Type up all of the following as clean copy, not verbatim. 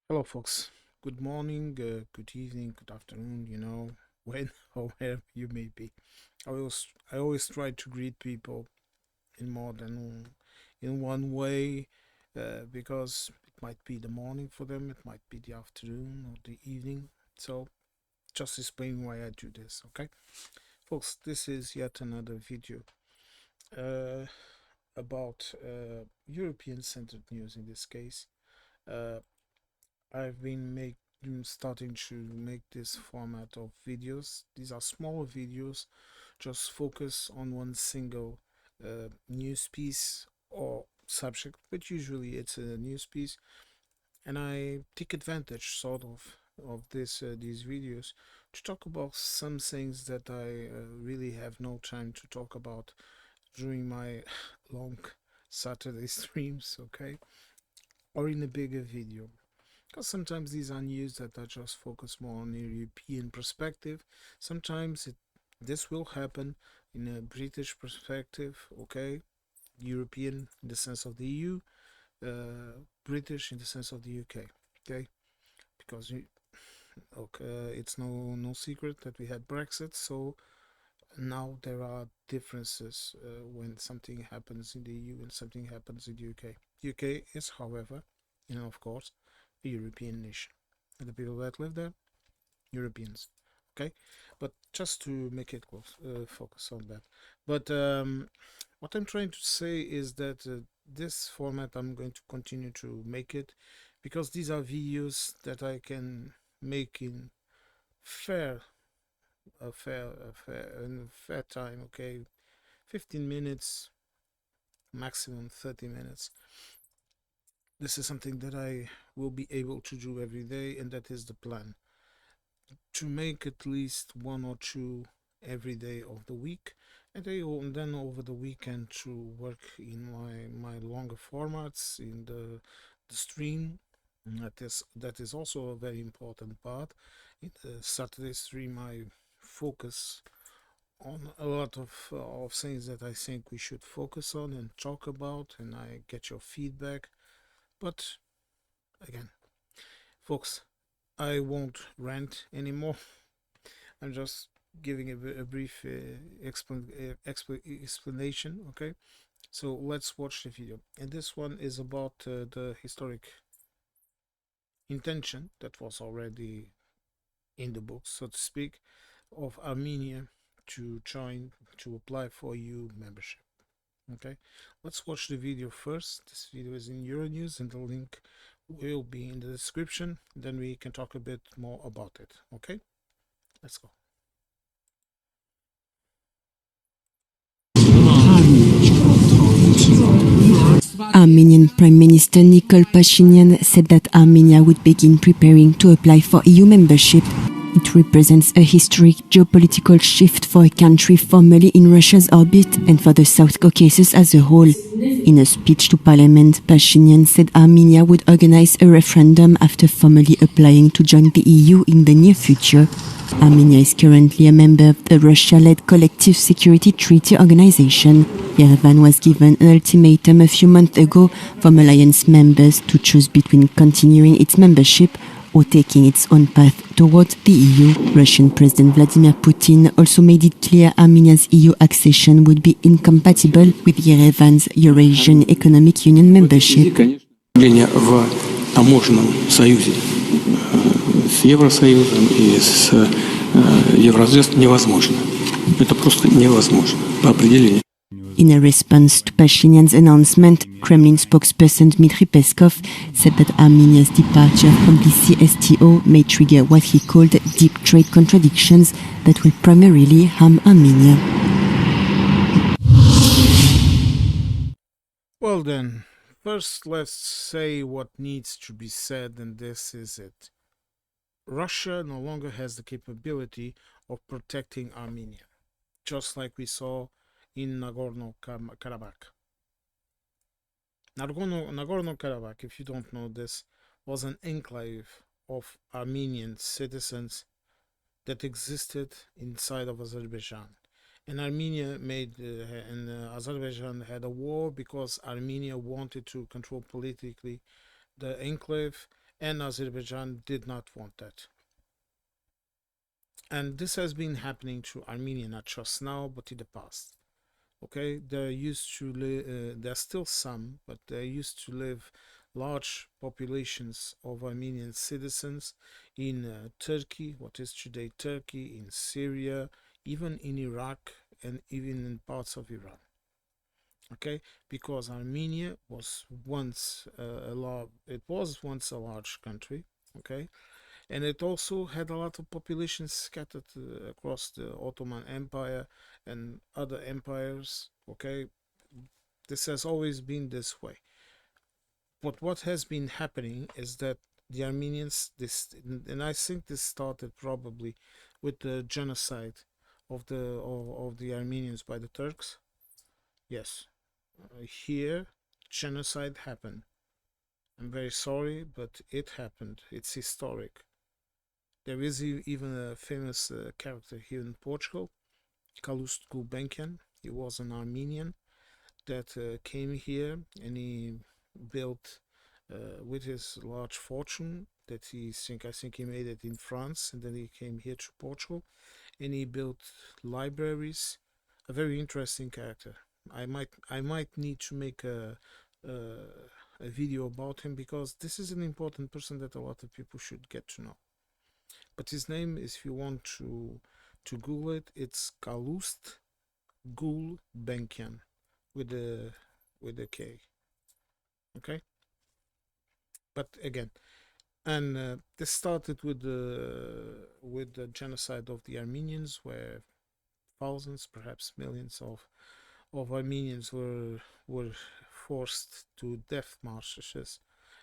Hello, folks. Good morning, good evening, good afternoon. When or wherever you may be. I always try to greet people in more than in one way, because it might be the morning for them, it might be the afternoon or the evening. So, just explain why I do this, okay, folks? This is yet another video uh, about European-centered news. In this case, uh, I've been starting to make this format of videos. These are small videos, just focus on one single news piece or subject, but usually it's a news piece, and I take advantage sort of these videos to talk about some things that I really have no time to talk about during my long Saturday streams, okay, or in a bigger video. Because sometimes these are news that are just focused more on a European perspective. Sometimes this will happen in a British perspective, okay? European in the sense of the EU, British in the sense of the UK, okay? Because okay, it's no secret that we had Brexit, so now there are differences when something happens in the EU and something happens in the UK. UK is, however, of course, a European nation, and the people that live there, Europeans. Okay, but just to make it close, focus on that. But what I'm trying to say is that this format I'm going to continue to make it because these are videos that I can make in fair, in fair time. Okay, 15 minutes, maximum 30 minutes. This is something that I will be able to do every day, and that is the plan, to make at least one or two every day of the week, and then over the weekend to work in my longer formats in the stream. That is also a very important part. In the Saturday stream, I focus on a lot of things that I think we should focus on and talk about, and I get your feedback. But again, folks, I won't rant anymore. I'm just giving a brief explanation. Okay, so let's watch the video. And this one is about the historic intention that was already in the book, so to speak, of Armenia to join, to apply for EU membership. Okay, let's watch the video first. This video is in Euronews, and the link will be in the description. Then we can talk a bit more about it. Okay, let's go. Armenian Prime Minister Nikol Pashinyan said that Armenia would begin preparing to apply for EU membership. It represents a historic geopolitical shift for a country formerly in Russia's orbit and for the South Caucasus as a whole. In a speech to Parliament, Pashinyan said Armenia would organize a referendum after formally applying to join the EU in the near future. Armenia is currently a member of the Russia-led Collective Security Treaty Organization. Yerevan was given an ultimatum a few months ago from alliance members to choose between continuing its membership or taking its own path towards the EU. Russian President Vladimir Putin also made it clear Armenia's EU accession would be incompatible with Yerevan's Eurasian Economic Union membership. В таможенном союзе с Евросоюзом и с Евразес невозможно. Это просто невозможно по определению. In a response to Pashinyan's announcement, Kremlin spokesperson Dmitry Peskov said that Armenia's departure from the CSTO may trigger what he called deep trade contradictions that will primarily harm Armenia. Well then, first let's say what needs to be said, and this is it. Russia no longer has the capability of protecting Armenia, just like we saw in Nagorno-Karabakh. Nagorno-Karabakh, if you don't know this, was an enclave of Armenian citizens that existed inside of Azerbaijan. And Azerbaijan had a war because Armenia wanted to control politically the enclave, and Azerbaijan did not want that. And this has been happening to Armenia not just now, but in the past. Okay, there used to live, there's still some, but there used to live large populations of Armenian citizens in Turkey, what is today Turkey, in Syria, even in Iraq, and even in parts of Iran. Okay, because Armenia was once it was once a large country. Okay, and it also had a lot of population scattered across the Ottoman Empire and other empires. Okay, this has always been this way. But what has been happening is that the Armenians, this, and I think this started probably with the genocide of the Armenians by the Turks. Yes, here genocide happened. I'm very sorry, but it happened. It's historic. There is even a famous character here in Portugal, Calouste Gulbenkian. He was an Armenian that came here and he built with his large fortune that I think he made it in France, and then he came here to Portugal and he built libraries. A very interesting character. I might need to make a video about him because this is an important person that a lot of people should get to know. But his name is, if you want to Google it, it's Calouste Gulbenkian with a K. Okay, but again, and this started with the genocide of the Armenians, where thousands, perhaps millions of Armenians were forced to death marches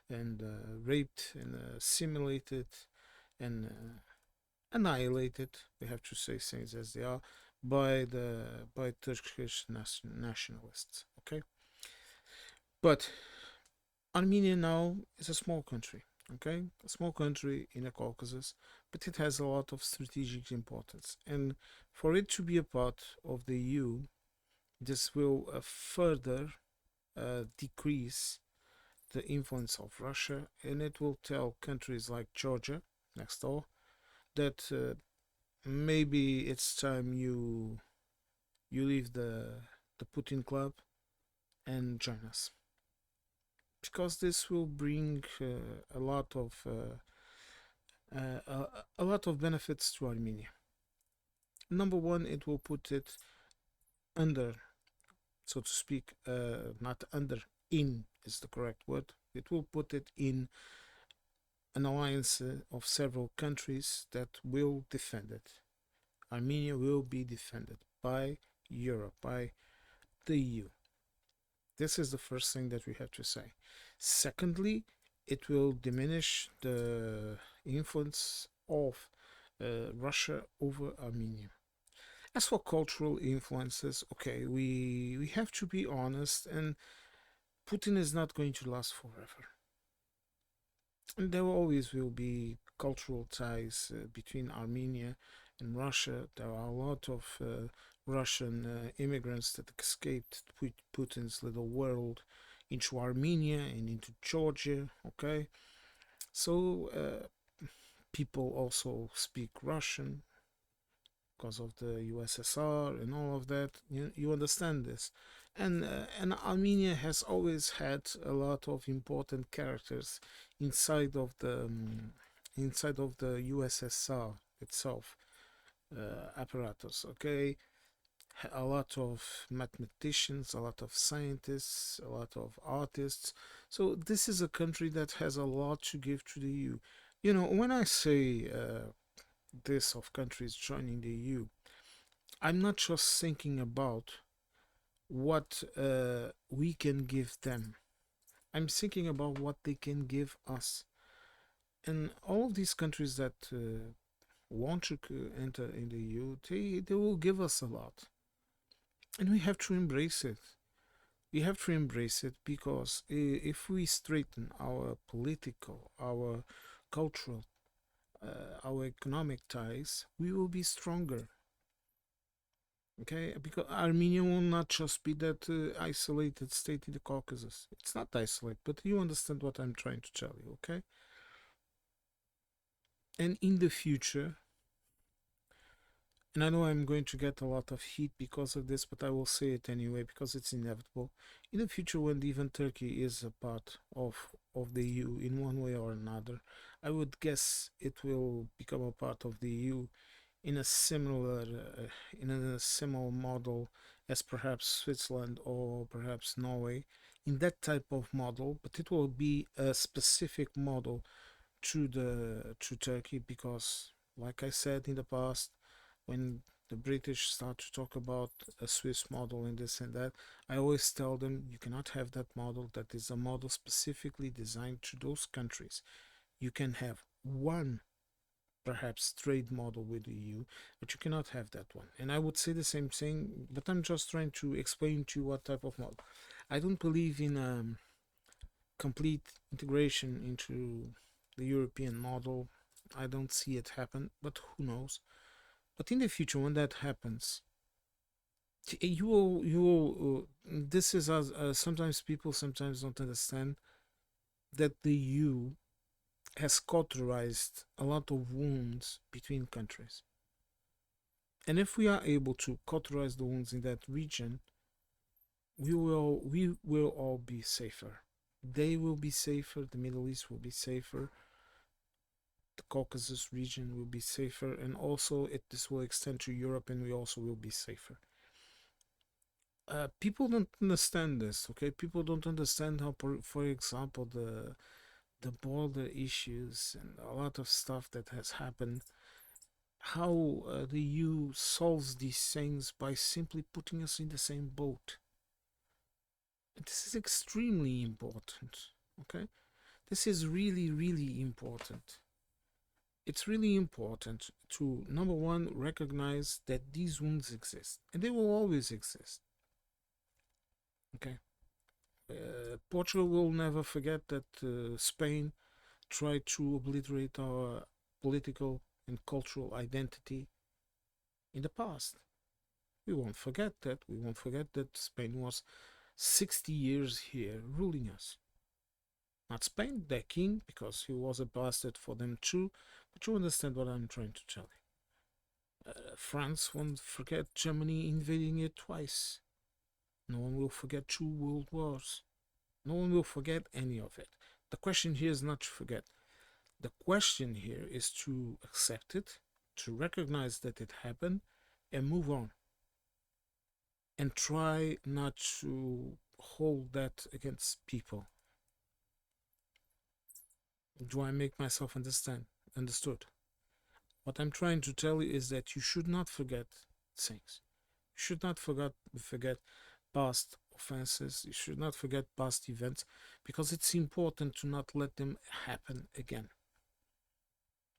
and raped and assimilated and annihilated. We have to say things as they are by Turkish nationalists. Okay, but Armenia now is a small country. Okay, a small country in the Caucasus, but it has a lot of strategic importance, and for it to be a part of the EU, this will further decrease the influence of Russia, and it will tell countries like Georgia next door that maybe it's time you leave the Putin club and join us, because this will bring a lot of benefits to Armenia. Number one, it will put it under, so to speak, not under, in is the correct word. It will put it in an alliance of several countries that will defend it. Armenia will be defended by Europe, by the EU. This is the first thing that we have to say. Secondly, it will diminish the influence of Russia over Armenia. As for cultural influences, okay, we have to be honest, and Putin is not going to last forever. And there always will be cultural ties between Armenia and Russia. There are a lot of Russian immigrants that escaped Putin's little world into Armenia and into Georgia. Okay, so people also speak Russian because of the USSR and all of that. You understand this, and Armenia has always had a lot of important characters inside of the USSR itself apparatus. Okay, a lot of mathematicians, a lot of scientists, a lot of artists. So this is a country that has a lot to give to the EU. You know, when I say this of countries joining the EU, I'm not just thinking about what we can give them. I'm thinking about what they can give us. And all of these countries that want to enter in the EU, they will give us a lot. And we have to embrace it. We have to embrace it because if we straighten our political, our cultural, our economic ties, we will be stronger. Okay, because Armenia will not just be that isolated state in the Caucasus. It's not isolated, but you understand what I'm trying to tell you. Okay, And in the future, and I know I'm going to get a lot of heat because of this, but I will say it anyway because it's inevitable. In the future, when even Turkey is a part of the EU in one way or another, I would guess it will become a part of the EU in a similar model as perhaps Switzerland or perhaps Norway, in that type of model, but it will be a specific model to Turkey because, like I said in the past, when the British start to talk about a Swiss model and this and that, I always tell them you cannot have that model. That is a model specifically designed to those countries. You can have one perhaps trade model with the EU, but you cannot have that one. And I would say the same thing, but I'm just trying to explain to you what type of model. I don't believe in complete integration into the European model. I don't see it happen, but who knows? But in the future, when that happens, this is as sometimes people sometimes don't understand that the EU has cauterized a lot of wounds between countries. And if we are able to cauterize the wounds in that region, we will all be safer. They will be safer, the Middle East will be safer, the Caucasus region will be safer, and also this will extend to Europe, and we also will be safer. People don't understand this, okay? People don't understand how, for example, the border issues and a lot of stuff that has happened, how the EU solves these things by simply putting us in the same boat. This is extremely important, okay? This is really, really important. It's really important to, number one, recognize that these wounds exist and they will always exist, okay? Portugal will never forget that Spain tried to obliterate our political and cultural identity in the past. We won't forget that. We won't forget that Spain was 60 years here ruling us. Not Spain, their king, because he was a bastard for them too, but you understand what I'm trying to tell you. France won't forget Germany invading it twice. No one will forget 2 world wars. No one will forget any of it. The question here is not to forget. The question here is to accept it, to recognize that it happened, and move on. And try not to hold that against people. Do I make myself understood? What I'm trying to tell you is that you should not forget things. You should not forget past offenses. You should not forget past events because it's important to not let them happen again.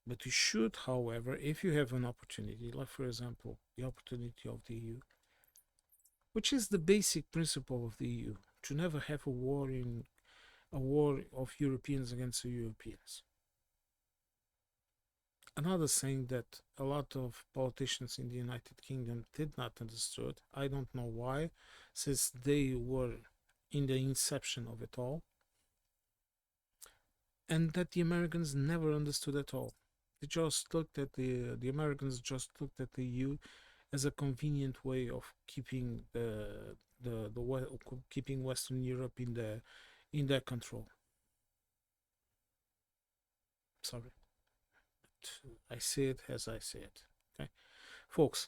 But you should, however, if you have an opportunity, like for example, the opportunity of the EU, which is the basic principle of the EU, to never have a war of Europeans against the Europeans. Another thing that a lot of politicians in the United Kingdom did not understood, I don't know why, since they were in the inception of it all, and that the Americans never understood at all. They just looked at the Americans just looked at the EU as a convenient way of keeping keeping Western Europe in their control. Sorry, I say it as I say it. Okay, folks,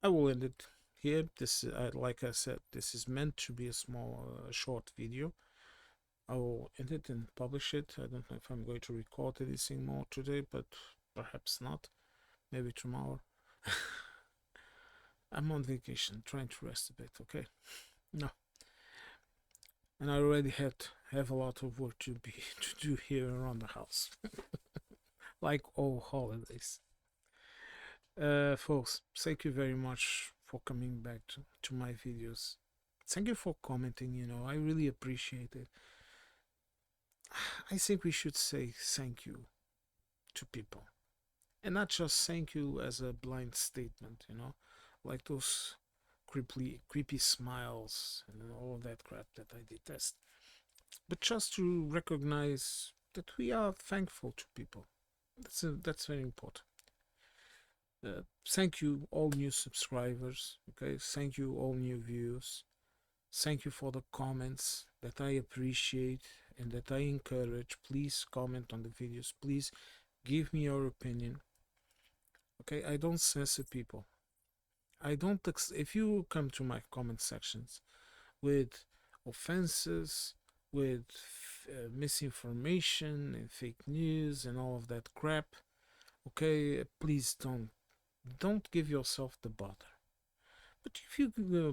I will end it here. This, like I said, this is meant to be a small, short video. I will edit and publish it. I don't know if I'm going to record anything more today, but perhaps not. Maybe tomorrow. I'm on vacation, trying to rest a bit. Okay, no, and I already have a lot of work to do here around the house, like all holidays. Folks, thank you very much for coming back to my videos. Thank you for commenting. I really appreciate it. I think we should say thank you to people, and not just thank you as a blind statement, like those creepy smiles and all of that crap that I detest, but just to recognize that we are thankful to people. That's very important. Thank you all new subscribers. Okay, thank you all new views. Thank you for the comments that I appreciate and that I encourage. Please comment on the videos. Please give me your opinion. Okay, I don't censor people. I don't. If you come to my comment sections with offenses, with misinformation and fake news and all of that crap, okay, please don't give yourself the bother. But if you,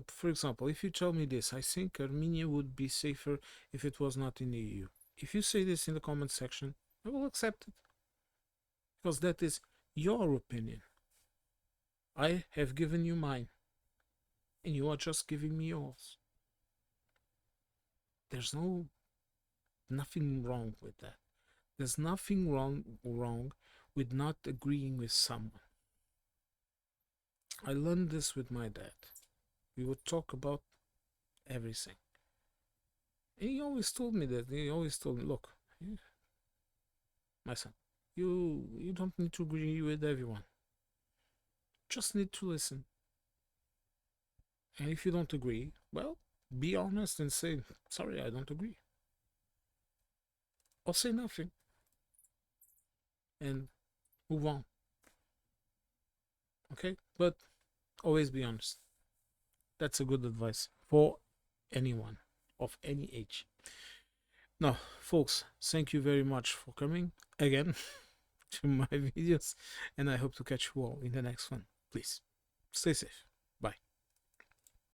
for example, if you tell me this, I think Armenia would be safer if it was not in the EU. If you say this in the comment section, I will accept it. Because that is your opinion. I have given you mine. And you are just giving me yours. There's nothing wrong with that. There's nothing wrong with not agreeing with someone. I learned this with my dad. We would talk about everything. And he always told me that. He always told me, look, my son, you don't need to agree with everyone. Just need to listen. And if you don't agree, well, be honest and say, sorry, I don't agree. Or say nothing. And move on. Okay? But always be honest. That's a good advice for anyone of any age. Now, folks, thank you very much for coming again to my videos, and I hope to catch you all in the next one. Please stay safe.